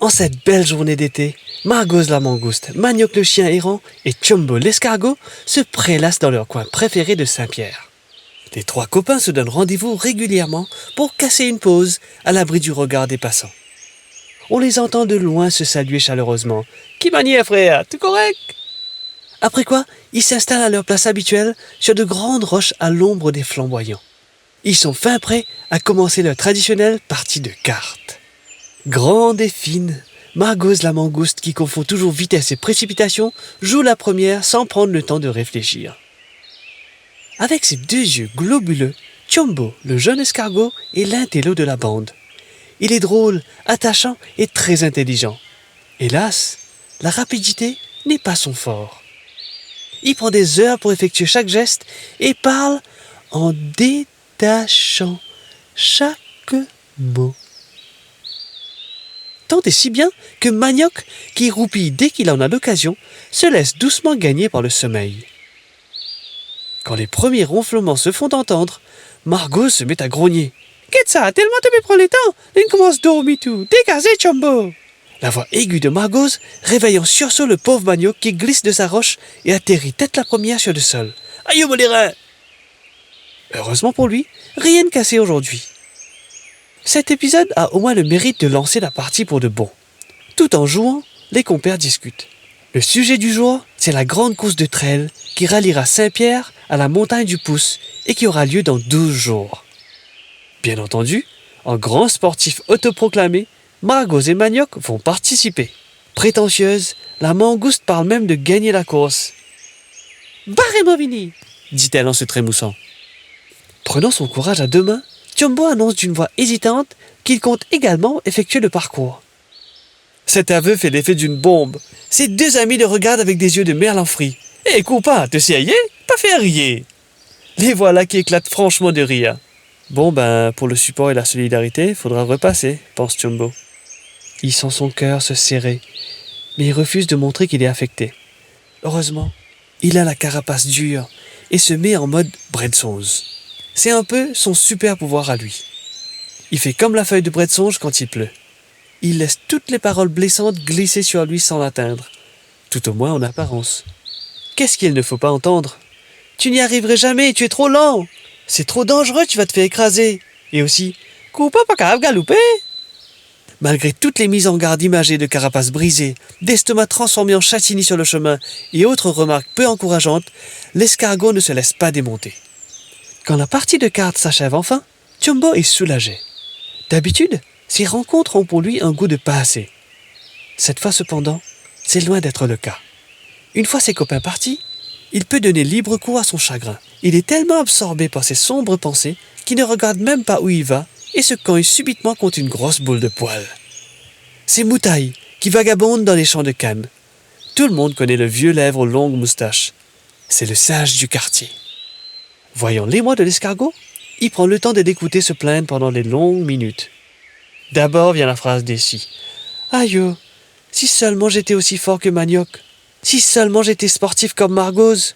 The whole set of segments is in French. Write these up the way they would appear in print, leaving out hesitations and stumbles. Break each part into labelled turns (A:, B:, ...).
A: En cette belle journée d'été, Margoz la mangouste, Manioc le chien errant et Chumbo l'escargot se prélassent dans leur coin préféré de Saint-Pierre. Les trois copains se donnent rendez-vous régulièrement pour casser une pause à l'abri du regard des passants. On les entend de loin se saluer chaleureusement. « Qui manière, frère? Tout correct ?» Après quoi, ils s'installent à leur place habituelle sur de grandes roches à l'ombre des flamboyants. Ils sont fin prêts à commencer leur traditionnelle partie de cartes. Grande et fine, Margoz la mangouste, qui confond toujours vitesse et précipitation, joue la première sans prendre le temps de réfléchir. Avec ses deux yeux globuleux, Chumbo, le jeune escargot, est l'intello de la bande. Il est drôle, attachant et très intelligent. Hélas, la rapidité n'est pas son fort. Il prend des heures pour effectuer chaque geste et parle en détachant chaque mot. Tant et si bien que Manioc, qui roupille dès qu'il en a l'occasion, se laisse doucement gagner par le sommeil. Quand les premiers ronflements se font entendre, Margoz se met à grogner. « Qu'est-ce ça? Tellement te me prend le temps! Il commence à dormir tout! Dégagez, Chumbo !» La voix aiguë de Margoz réveille en sursaut le pauvre Manioc qui glisse de sa roche et atterrit tête la première sur le sol. « Aïe, mon les reins !» Heureusement pour lui, rien de cassé aujourd'hui. Cet épisode a au moins le mérite de lancer la partie pour de bon. Tout en jouant, les compères discutent. Le sujet du jour, c'est la grande course de trail qui ralliera Saint-Pierre à la montagne du Pouce et qui aura lieu dans 12 jours. Bien entendu, en grands sportifs autoproclamés, Margoz et Manioc vont participer. Prétentieuse, la mangouste parle même de gagner la course. « Barrez-moi, Vini !» dit-elle en se trémoussant. Prenant son courage à deux mains, Chumbo annonce d'une voix hésitante qu'il compte également effectuer le parcours. Cet aveu fait l'effet d'une bombe. Ses deux amis le regardent avec des yeux de merlan frit. « Eh, copain, te sérieux? Pas fait rire !» Les voilà qui éclatent franchement de rire. Bon, pour le support et la solidarité, faudra repasser, pense Chumbo. Il sent son cœur se serrer, mais il refuse de montrer qu'il est affecté. Heureusement, il a la carapace dure et se met en mode bredsonge. C'est un peu son super pouvoir à lui. Il fait comme la feuille de bredsonge quand il pleut. Il laisse toutes les paroles blessantes glisser sur lui sans l'atteindre, tout au moins en apparence. Qu'est-ce qu'il ne faut pas entendre? Tu n'y arriverais jamais, tu es trop lent. C'est trop dangereux, tu vas te faire écraser. Et aussi, coupe pas capable galouper. Malgré toutes les mises en garde imagées de carapace brisée, d'estomac transformé en châtaignée sur le chemin et autres remarques peu encourageantes, l'escargot ne se laisse pas démonter. Quand la partie de cartes s'achève enfin, Chumbo est soulagé. D'habitude, ces rencontres ont pour lui un goût de pas assez. Cette fois cependant, c'est loin d'être le cas. Une fois ses copains partis, il peut donner libre cours à son chagrin. Il est tellement absorbé par ses sombres pensées qu'il ne regarde même pas où il va et se cogne subitement contre une grosse boule de poil. C'est Moutaï qui vagabonde dans les champs de canne. Tout le monde connaît le vieux lèvre aux longues moustaches. C'est le sage du quartier. Voyant l'émoi de l'escargot, il prend le temps de l'écouter se plaindre pendant les longues minutes. D'abord vient la phrase d'Essie. « Aïe, si seulement j'étais aussi fort que Manioc. Si seulement j'étais sportif comme Margoz.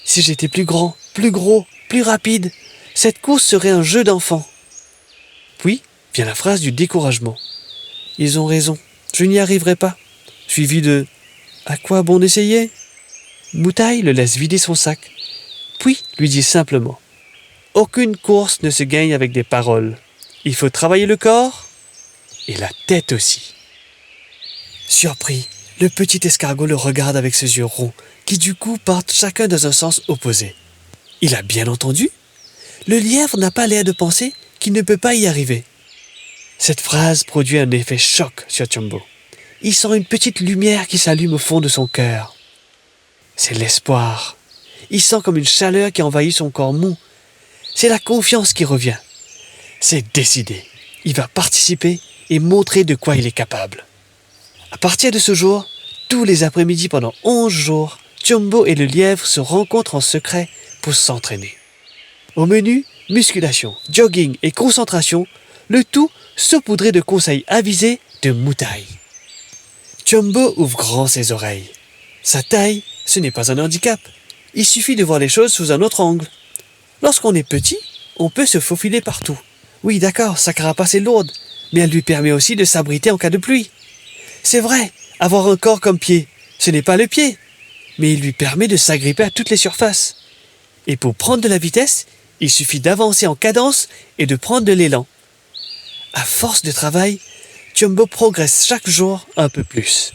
A: Si j'étais plus grand, plus gros, plus rapide, cette course serait un jeu d'enfant. » Puis vient la phrase du découragement. « Ils ont raison, je n'y arriverai pas. » Suivi de « À quoi bon essayer ?» Moutaï le laisse vider son sac, puis lui dit simplement « Aucune course ne se gagne avec des paroles. Il faut travailler le corps et la tête aussi. » Surpris, le petit escargot le regarde avec ses yeux ronds, qui du coup partent chacun dans un sens opposé. Il a bien entendu. Le lièvre n'a pas l'air de penser qu'il ne peut pas y arriver. Cette phrase produit un effet choc sur Chumbo. Il sent une petite lumière qui s'allume au fond de son cœur. C'est l'espoir. Il sent comme une chaleur qui envahit son corps mou. C'est la confiance qui revient. C'est décidé. Il va participer et montrer de quoi il est capable. À partir de ce jour, tous les après-midi pendant 11 jours, Chumbo et le lièvre se rencontrent en secret pour s'entraîner. Au menu, musculation, jogging et concentration, le tout saupoudré de conseils avisés de Moutaï. Chumbo ouvre grand ses oreilles. Sa taille, ce n'est pas un handicap. Il suffit de voir les choses sous un autre angle. Lorsqu'on est petit, on peut se faufiler partout. Oui, d'accord, sa carapace est lourde, mais elle lui permet aussi de s'abriter en cas de pluie. C'est vrai, avoir un corps comme pied, ce n'est pas le pied, mais il lui permet de s'agripper à toutes les surfaces. Et pour prendre de la vitesse, il suffit d'avancer en cadence et de prendre de l'élan. À force de travail, Chumbo progresse chaque jour un peu plus.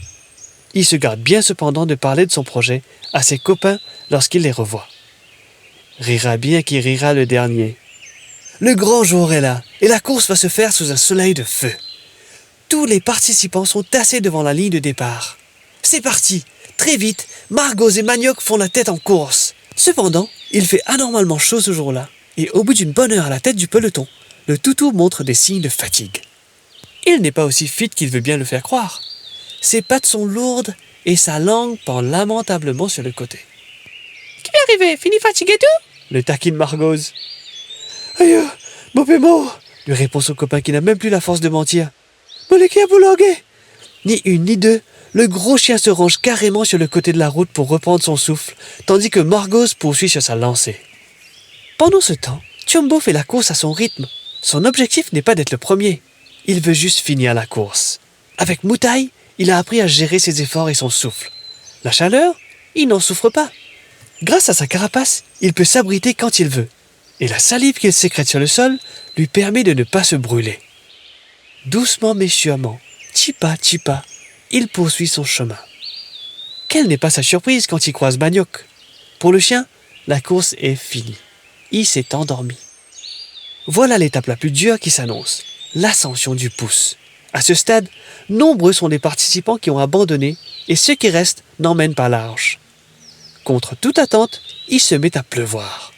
A: Il se garde bien cependant de parler de son projet à ses copains lorsqu'il les revoit. Rira bien qui rira le dernier. Le grand jour est là et la course va se faire sous un soleil de feu. Tous les participants sont tassés devant la ligne de départ. C'est parti! Très vite, Margos et Manioc font la tête en course. Cependant, il fait anormalement chaud ce jour-là, et au bout d'une bonne heure à la tête du peloton, le toutou montre des signes de fatigue. Il n'est pas aussi fit qu'il veut bien le faire croire. Ses pattes sont lourdes et sa langue pend lamentablement sur le côté. « Qui est arrivé? Fini fatigué tout ?» le taquine Margos. « Aïe, mon paiement !» lui répond son copain qui n'a même plus la force de mentir. « Mon équipe boulangué !» Ni une ni deux, le gros chien se range carrément sur le côté de la route pour reprendre son souffle, tandis que Margos poursuit sur sa lancée. Pendant ce temps, Chumbo fait la course à son rythme. Son objectif n'est pas d'être le premier. Il veut juste finir la course. Avec Moutai, il a appris à gérer ses efforts et son souffle. La chaleur, il n'en souffre pas. Grâce à sa carapace, il peut s'abriter quand il veut. Et la salive qu'il sécrète sur le sol lui permet de ne pas se brûler. Doucement mais sûrement, Chipa Chipa, il poursuit son chemin. Quelle n'est pas sa surprise quand il croise Manioc. Pour le chien, la course est finie. Il s'est endormi. Voilà l'étape la plus dure qui s'annonce, l'ascension du pouce. À ce stade, nombreux sont les participants qui ont abandonné et ceux qui restent n'emmènent pas large. Contre toute attente, il se met à pleuvoir.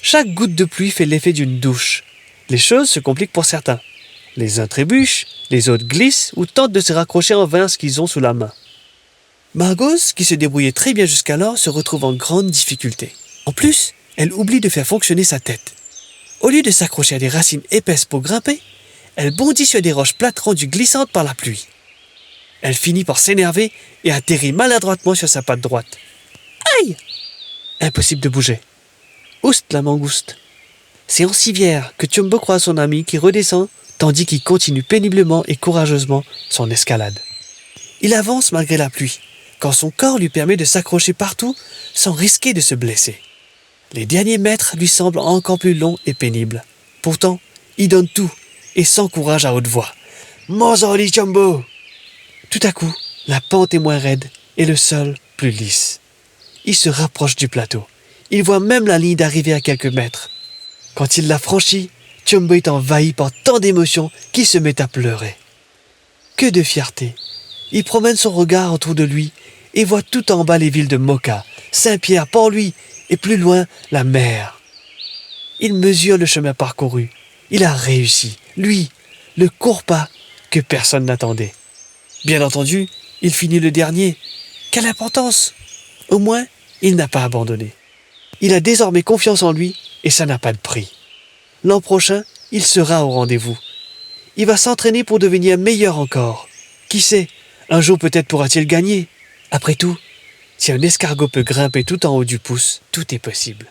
A: Chaque goutte de pluie fait l'effet d'une douche. Les choses se compliquent pour certains. Les uns trébuchent, les autres glissent ou tentent de se raccrocher en vain à ce qu'ils ont sous la main. Margos, qui se débrouillait très bien jusqu'alors, se retrouve en grande difficulté. En plus, elle oublie de faire fonctionner sa tête. Au lieu de s'accrocher à des racines épaisses pour grimper, elle bondit sur des roches plates rendues glissantes par la pluie. Elle finit par s'énerver et atterrit maladroitement sur sa patte droite. Aïe! Impossible de bouger. Oust la mangouste. C'est en civière que Chumbo croise son ami qui redescend tandis qu'il continue péniblement et courageusement son escalade. Il avance malgré la pluie, quand son corps lui permet de s'accrocher partout sans risquer de se blesser. Les derniers mètres lui semblent encore plus longs et pénibles. Pourtant, il donne tout et s'encourage à haute voix. « Mozoli Chumbo !» Tout à coup, la pente est moins raide et le sol plus lisse. Il se rapproche du plateau. Il voit même la ligne d'arrivée à quelques mètres. Quand il l'a franchie, Chumbo est envahi par tant d'émotions qu'il se met à pleurer. Que de fierté! Il promène son regard autour de lui et voit tout en bas les villes de Moka, Saint-Pierre, Port-Louis et plus loin la mer. Il mesure le chemin parcouru. Il a réussi, lui, le court pas que personne n'attendait. Bien entendu, il finit le dernier. Quelle importance! Au moins, il n'a pas abandonné. Il a désormais confiance en lui et ça n'a pas de prix. L'an prochain, il sera au rendez-vous. Il va s'entraîner pour devenir meilleur encore. Qui sait, un jour peut-être pourra-t-il gagner. Après tout, si un escargot peut grimper tout en haut du pouce, tout est possible.